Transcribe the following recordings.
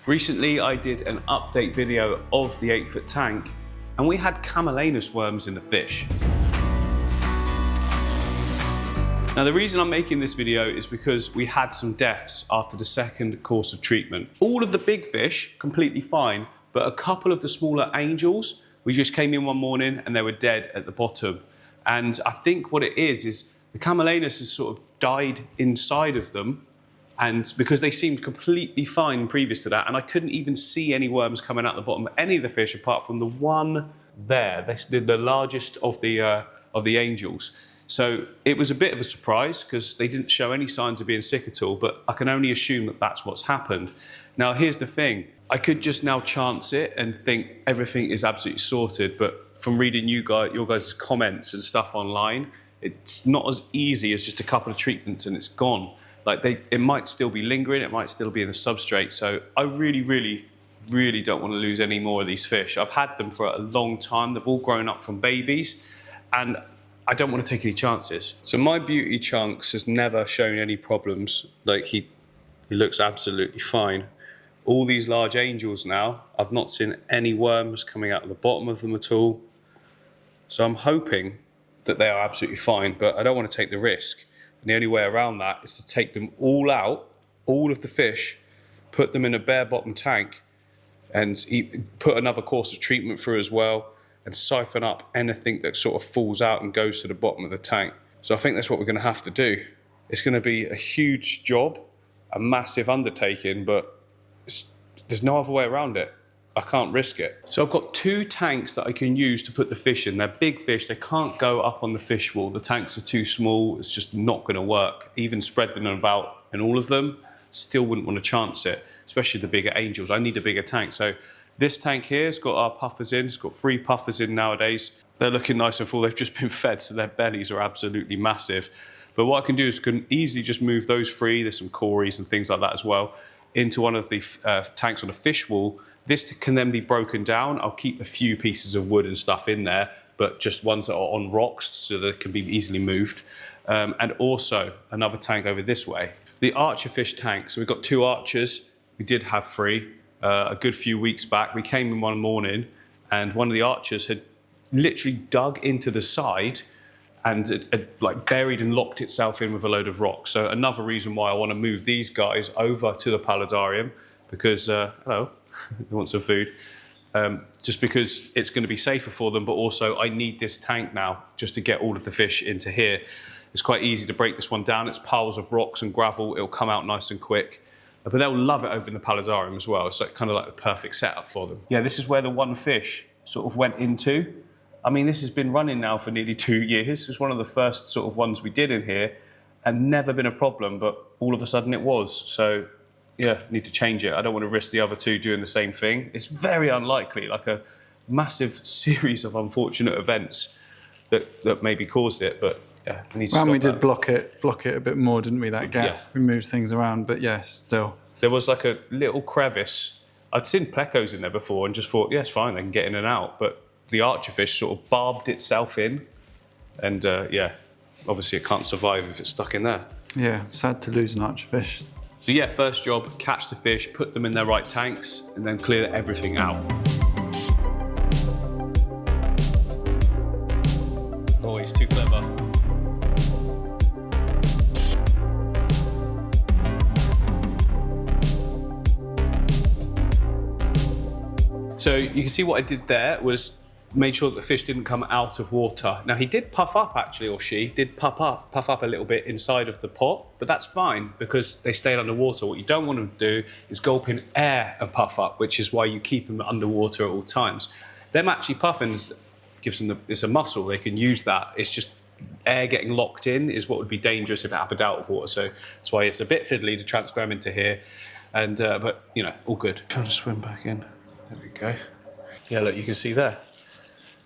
Recently I did an update video of the 8-foot tank and we had camellianus worms in the fish. Now the reason I'm making this video is because we had some deaths after the second course of treatment. All of the big fish, completely fine, but a couple of the smaller angels, we just came in one morning and they were dead at the bottom. And I think what it is the camellianus has sort of died inside of them, and because they seemed completely fine previous to that, and I couldn't even see any worms coming out the bottom of any of the fish apart from the one there, the largest of the angels. So it was a bit of a surprise because they didn't show any signs of being sick at all, but I can only assume that that's what's happened. Now here's the thing, I could just now chance it and think everything is absolutely sorted, but from reading your guys' comments and stuff online, it's not as easy as just a couple of treatments and it's gone. Like it might still be lingering, it might still be in the substrate. So I really don't want to lose any more of these fish. I've had them for a long time. They've all grown up from babies and I don't want to take any chances. So my beauty chunks has never shown any problems. Like he looks absolutely fine. All these large angels now, I've not seen any worms coming out of the bottom of them at all. So I'm hoping that they are absolutely fine, but I don't want to take the risk. And the only way around that is to take them all out, all of the fish, put them in a bare bottom tank and put another course of treatment through as well and siphon up anything that sort of falls out and goes to the bottom of the tank. So I think that's what we're going to have to do. It's going to be a huge job, a massive undertaking, but there's no other way around it. I can't risk it. So I've got 2 tanks that I can use to put the fish in. They're big fish, they can't go up on the fish wall. The tanks are too small, it's just not gonna work. Even spread them about in all of them, still wouldn't want to chance it, especially the bigger angels. I need a bigger tank. So this tank here has got our puffers in, it's got 3 puffers in nowadays. They're looking nice and full, they've just been fed, so their bellies are absolutely massive. But what I can do is can easily just move those 3, there's some cories and things like that as well, into one of the tanks on the fish wall. This can then be broken down. I'll keep a few pieces of wood and stuff in there, but just ones that are on rocks so that it can be easily moved. And also another tank over this way. The archerfish tank, so we've got 2 archers. We did have 3 a good few weeks back. We came in one morning and one of the archers had literally dug into the side and it had like buried and locked itself in with a load of rocks. So another reason why I want to move these guys over to the paludarium because, hello, they want some food. Just because it's going to be safer for them, but also I need this tank now just to get all of the fish into here. It's quite easy to break this one down. It's piles of rocks and gravel. It'll come out nice and quick. But they'll love it over in the paludarium as well. It's like, kind of like the perfect setup for them. Yeah, this is where the one fish sort of went into. I mean, this has been running now for nearly 2 years. It was one of the first sort of ones we did in here and never been a problem, but all of a sudden it was. So yeah, need to change it. I don't want to risk the other 2 doing the same thing. It's very unlikely, like a massive series of unfortunate events that maybe caused it, but yeah, I need to stop that. And we did block it a bit more, didn't we, that gap? Yeah. We moved things around, but yeah, still. There was like a little crevice. I'd seen plecos in there before and just thought, yeah, it's fine, they can get in and out, but the archerfish sort of barbed itself in and yeah, obviously it can't survive if it's stuck in there. Yeah, sad to lose an archerfish. So yeah, first job, catch the fish, put them in their right tanks, and then clear everything out. Oh, he's too clever. So you can see what I did there was made sure that the fish didn't come out of water. Now he did puff up actually, or she did puff up a little bit inside of the pot, but that's fine because they stayed underwater. What you don't want them to do is gulp in air and puff up, which is why you keep them underwater at all times. Them actually puffing gives them it's a muscle, they can use that. It's just air getting locked in is what would be dangerous if it happened out of water. So that's why it's a bit fiddly to transfer them into here. And but you know, all good. Trying to swim back in. There we go. Yeah, look, you can see there.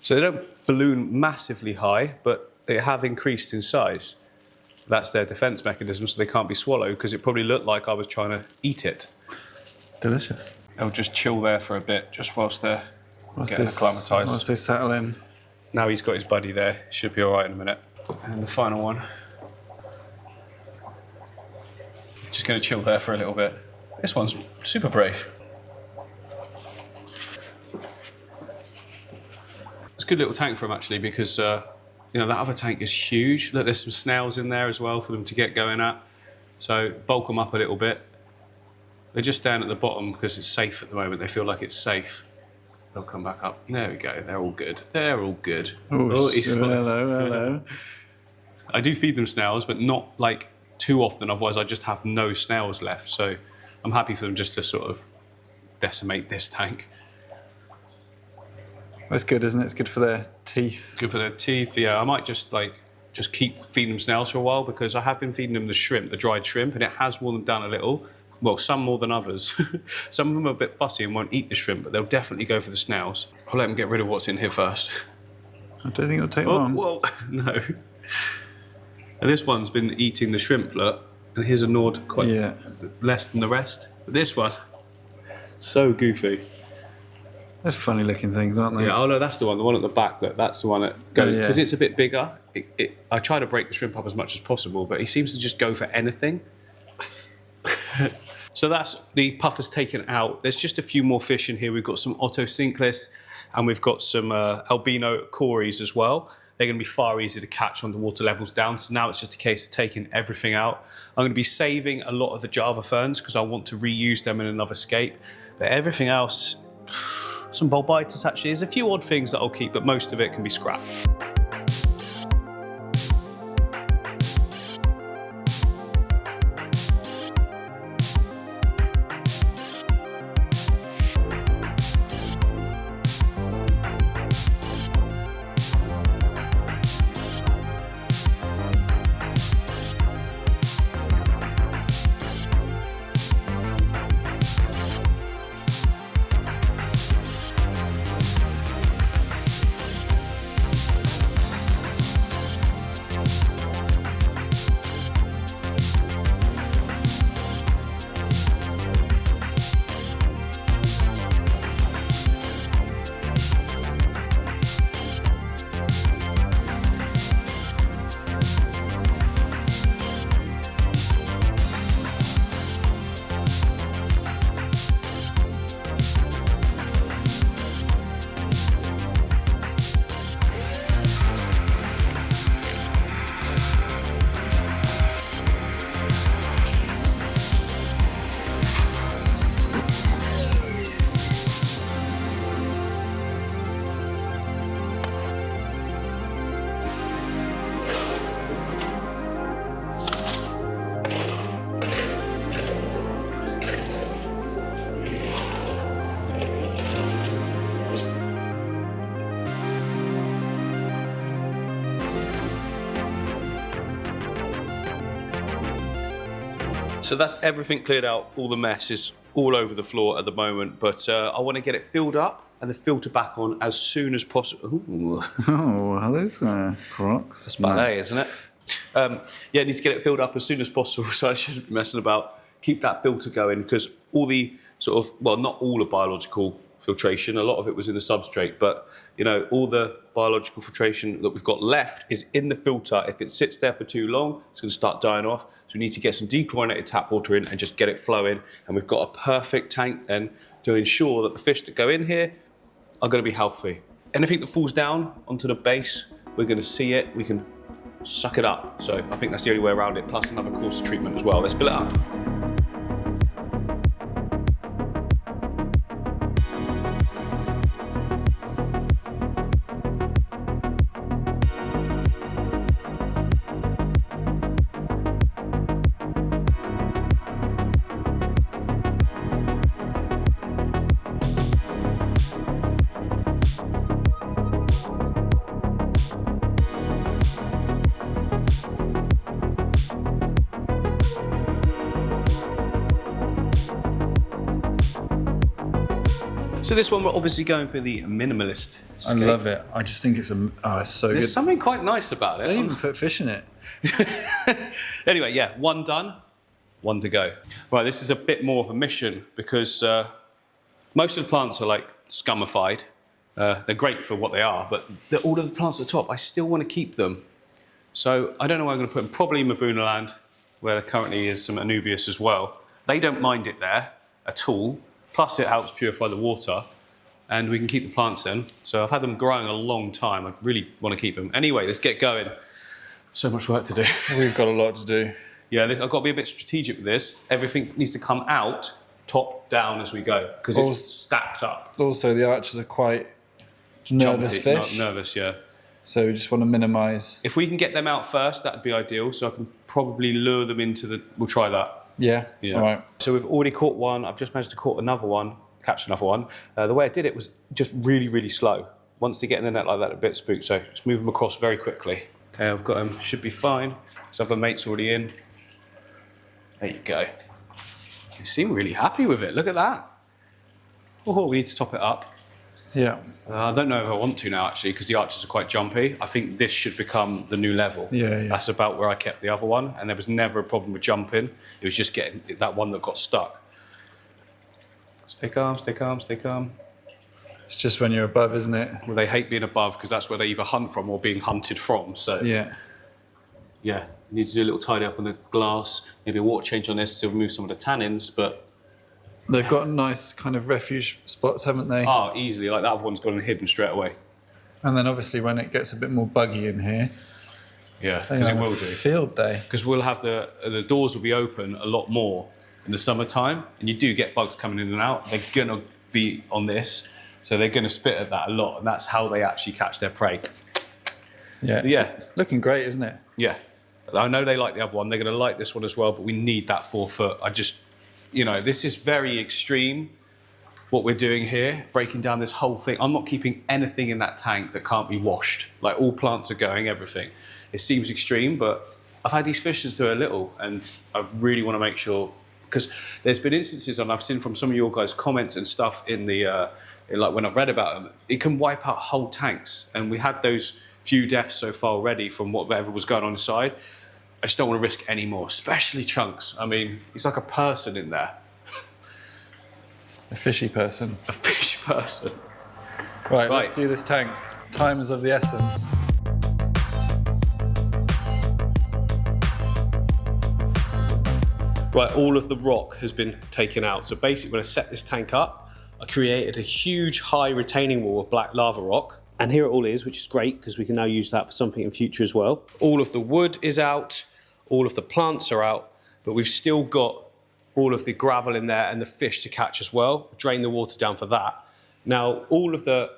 So they don't balloon massively high, but they have increased in size. That's their defense mechanism, so they can't be swallowed, because it probably looked like I was trying to eat it. Delicious. They'll just chill there for a bit, just whilst they're getting acclimatised. Whilst they settle in. Now he's got his buddy there, should be all right in a minute. And the final one. Just going to chill there for a little bit. This one's super brave. good little tank for them actually, because you know, that other tank is huge. Look, there's some snails in there as well for them to get going at. So bulk them up a little bit. They're just down at the bottom because it's safe at the moment. They feel like it's safe. They'll come back up. There we go. They're all good. They're all good. Oh, hello. I do feed them snails, but not like too often. Otherwise, I just have no snails left. So I'm happy for them just to sort of decimate this tank. That's good, isn't it? It's good for their teeth. Good for their teeth. Yeah, I might just keep feeding them snails for a while, because I have been feeding them the shrimp, the dried shrimp, and it has worn them down a little. Well, some more than others. Some of them are a bit fussy and won't eat the shrimp, but they'll definitely go for the snails. I'll let them get rid of what's in here first. I don't think it'll take long. Well, no. And this one's been eating the shrimp, look, and here's a gnawed quite less than the rest. But this one, so goofy. Those funny looking things, aren't they? Yeah, oh no, that's the one at the back, look, that's the one that goes, because it's a bit bigger. I try to break the shrimp up as much as possible, but he seems to just go for anything. So that's the puffers taken out. There's just a few more fish in here. We've got some otocinclus and we've got some albino aquarias as well. They're going to be far easier to catch when the water level's down. So now it's just a case of taking everything out. I'm going to be saving a lot of the Java ferns because I want to reuse them in another scape. But everything else, some bulbitis actually. There's a few odd things that I'll keep, but most of it can be scrapped. So that's everything cleared out. All the mess is all over the floor at the moment, but I want to get it filled up and the filter back on as soon as possible. Oh, are those crocs? That's ballet, isn't it? Yeah, I need to get it filled up as soon as possible, so I shouldn't be messing about. Keep that filter going, because all the sort of, well, not all the biological filtration, a lot of it was in the substrate, but you know, all the biological filtration that we've got left is in the filter. If it sits there for too long, it's going to start dying off. So we need to get some dechlorinated tap water in and just get it flowing. And we've got a perfect tank then to ensure that the fish that go in here are going to be healthy. Anything that falls down onto the base, we're going to see it, we can suck it up. So I think that's the only way around it, plus another course of treatment as well. Let's fill it up. So this one, we're obviously going for the minimalist scape. I love it. I just think it's it's so good. There's something quite nice about it. Don't even put fish in it. Anyway, yeah, one done, one to go. Right, this is a bit more of a mission because most of the plants are like scummified. They're great for what they are, but all of the plants at the top, I still want to keep them. So I don't know where I'm going to put them. Probably in Mabuna land, where there currently is some Anubias as well. They don't mind it there at all. Plus it helps purify the water. and we can keep the plants in. So I've had them growing a long time. I really want to keep them. Anyway, let's get going. So much work to do. We've got a lot to do. Yeah, I've got to be a bit strategic with this. Everything needs to come out top down as we go because it's stacked up. Also, the archers are quite nervous fish. Nervous, yeah. So we just want to minimise. If we can get them out first, that'd be ideal. So I can probably lure them into the. We'll try that. Yeah. All right. So we've already caught one. I've just managed to catch another one. The way I did it was just really, really slow. Once they get in the net like that, a bit spooked. So just move them across very quickly. Okay, I've got them. Should be fine. So other mate's already in. There you go. You seem really happy with it. Look at that. Oh, we need to top it up. Yeah. I don't know if I want to now, actually, because the archers are quite jumpy. I think this should become the new level. Yeah. That's about where I kept the other one, and there was never a problem with jumping. It was just getting that one that got stuck. Stay calm, stay calm, stay calm. It's just when you're above, isn't it? Well, they hate being above because that's where they either hunt from or being hunted from. So yeah, you need to do a little tidy up on the glass, maybe a water change on this to remove some of the tannins, but they've got nice kind of refuge spots, haven't they? Oh, easily. Like that other one's gone and hidden straight away. And then obviously when it gets a bit more buggy in here, yeah, because it will do. Field day. Because we'll have the doors will be open a lot more in the summertime, and you do get bugs coming in and out. They're gonna be on this, so they're gonna spit at that a lot, and that's how they actually catch their prey. Yeah, looking great, isn't it? Yeah, I know they like the other one. They're gonna like this one as well, but we need that 4 foot. This is very extreme. What we're doing here, breaking down this whole thing. I'm not keeping anything in that tank that can't be washed. Like all plants are going, everything. It seems extreme, but I've had these fish since they were little, and I really want to make sure. Because there's been instances, and I've seen from some of your guys' comments and stuff in the, like when I've read about them, it can wipe out whole tanks. And we had those few deaths so far already from whatever was going on inside. I just don't want to risk any more, especially chunks. I mean, he's like a person in there. A fishy person. A fishy person. Right, let's do this tank. Time is of the essence. Right, all of the rock has been taken out. So basically, when I set this tank up, I created a huge high retaining wall of black lava rock. And here it all is, which is great because we can now use that for something in future as well. All of the wood is out, all of the plants are out, but we've still got all of the gravel in there and the fish to catch as well. Drain the water down for that. Now, all of the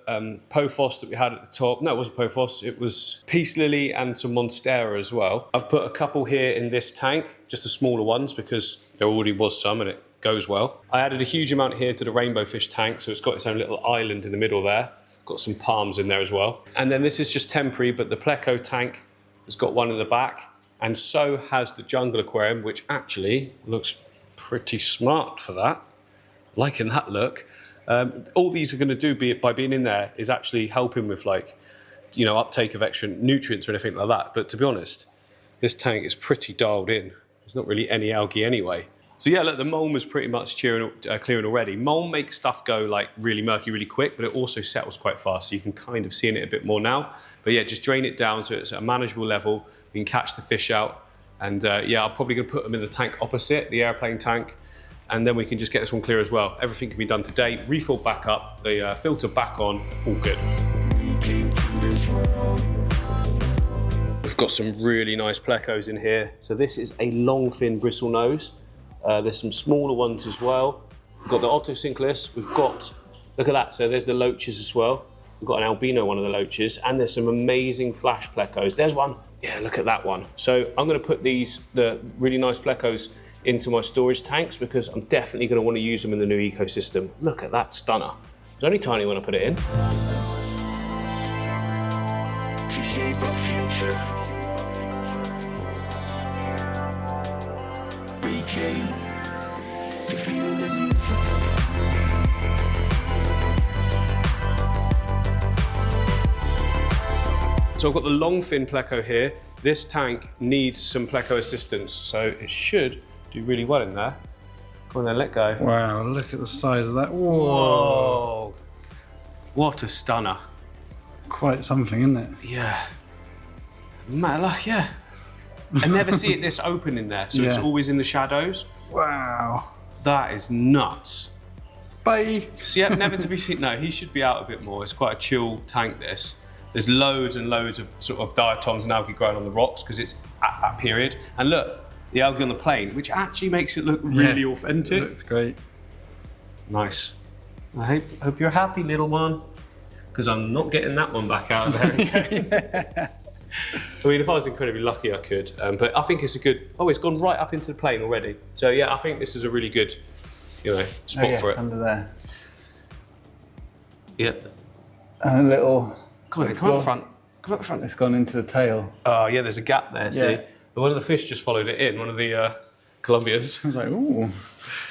pophos that we had at the top, no, it wasn't pophos, it was peace lily and some monstera as well. I've put a couple here in this tank, just the smaller ones, because there already was some and it goes well. I added a huge amount here to the rainbow fish tank, so it's got its own little island in the middle there. Got some palms in there as well. And then this is just temporary, but the pleco tank has got one in the back, and so has the jungle aquarium, which actually looks pretty smart for that. Liking that look. All these are going to do by being in there is actually helping with uptake of extra nutrients or anything like that. But to be honest, this tank is pretty dialed in. There's not really any algae anyway. So yeah, look, the mulm was pretty much clearing already. Mulm makes stuff go like really murky really quick, but it also settles quite fast. So you can kind of see in it a bit more now. But yeah, just drain it down so it's at a manageable level. We can catch the fish out. And I'm probably going to put them in the tank opposite, the airplane tank. And then we can just get this one clear as well. Everything can be done today. Refill back up, the filter back on, all good. We've got some really nice plecos in here. So this is a long fin bristle nose. There's some smaller ones as well. We've got the Otocinclus. We've got, look at that. So there's the loaches as well. We've got an albino one of the loaches, and there's some amazing flash plecos. There's one. Yeah, look at that one. So I'm going to put the really nice plecos into my storage tanks because I'm definitely going to want to use them in the new ecosystem. Look at that stunner. It's only tiny when I put it in. So I've got the long fin pleco here. This tank needs some pleco assistance, so it should do really well in there. Come on then, let go. Wow, look at the size of that. Whoa. What a stunner. Quite something, isn't it? Yeah. Yeah. I never see it this open in there, so it's always in the shadows. Wow. That is nuts. Bye. So yeah, never to be seen. No, he should be out a bit more. It's quite a chill tank, this. There's loads and loads of sort of diatoms and algae growing on the rocks because it's at that period. And look, the algae on the plane, which actually makes it look really authentic. It looks great. Nice. I hope you're happy, little one, because I'm not getting that one back out of there again. I mean, if I was incredibly lucky, I could. But I think it's a good. Oh, it's gone right up into the plane already. So yeah, I think this is a really good, spot for it. Under there. Yeah. And a little. Come on, come up the front. Come up the front. It's gone into the tail. Oh yeah, there's a gap there. See, but one of the fish just followed it in. One of the Colombians. I was like, ooh,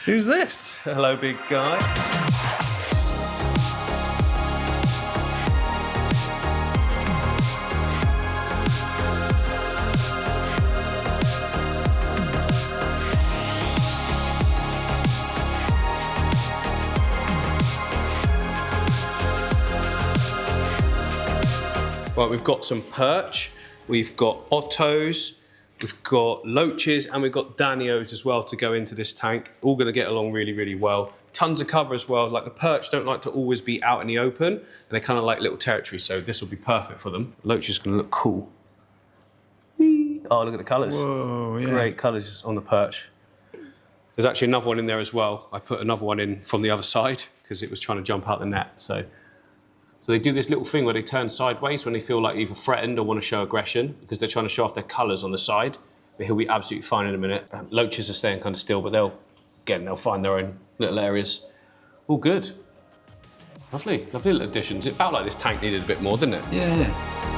who's this? Hello, big guy. Right, we've got some perch, we've got ottos, we've got loaches, and we've got danios as well to go into this tank. All going to get along really, really well. Tons of cover as well. Like the perch don't like to always be out in the open, and they kind of like little territory, so this will be perfect for them. Loach is going to look cool. Oh, look at the colours. Whoa, yeah. Great colours on the perch. There's actually another one in there as well. I put another one in from the other side because it was trying to jump out the net. So they do this little thing where they turn sideways when they feel like either threatened or want to show aggression because they're trying to show off their colours on the side. But he'll be absolutely fine in a minute. Loaches are staying kind of still, but they'll find their own little areas. All good. Lovely, lovely little additions. It felt like this tank needed a bit more, didn't it? Yeah.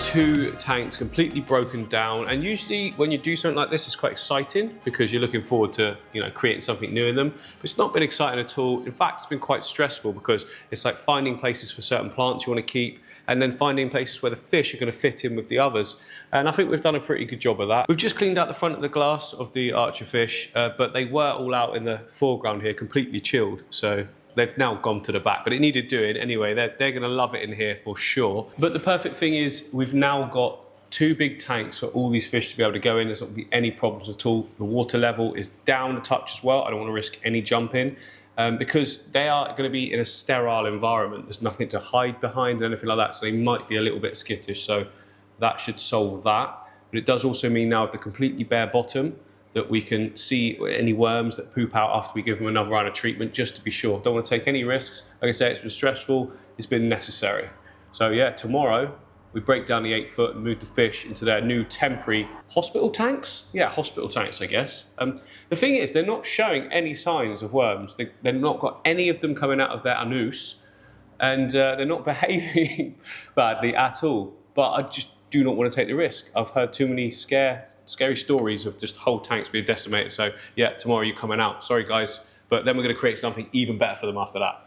Two tanks completely broken down, and usually when you do something like this it's quite exciting because you're looking forward to creating something new in them, but it's not been exciting at all. In fact, it's been quite stressful because it's like finding places for certain plants you want to keep and then finding places where the fish are going to fit in with the others, and I think we've done a pretty good job of that. We've just cleaned out the front of the glass of the archer fish, but they were all out in the foreground here completely chilled, so they've now gone to the back, but it needed doing anyway. They're going to love it in here for sure. But the perfect thing is we've now got two big tanks for all these fish to be able to go in. There's not going to be any problems at all. The water level is down a touch as well. I don't want to risk any jumping because they are going to be in a sterile environment. There's nothing to hide behind or anything like that, so they might be a little bit skittish. So that should solve that. But it does also mean now with the completely bare bottom, that we can see any worms that poop out after we give them another round of treatment, just to be sure. Don't want to take any risks. Like I say, it's been stressful, it's been necessary. So yeah, tomorrow we break down the 8 foot and move the fish into their new temporary hospital tanks. Yeah, hospital tanks, I guess. The thing is, they're not showing any signs of worms. They've not got any of them coming out of their anus, and they're not behaving badly at all. But I just do not want to take the risk. I've heard too many scary stories of just whole tanks being decimated. So yeah, tomorrow you're coming out. Sorry guys, but then we're going to create something even better for them after that.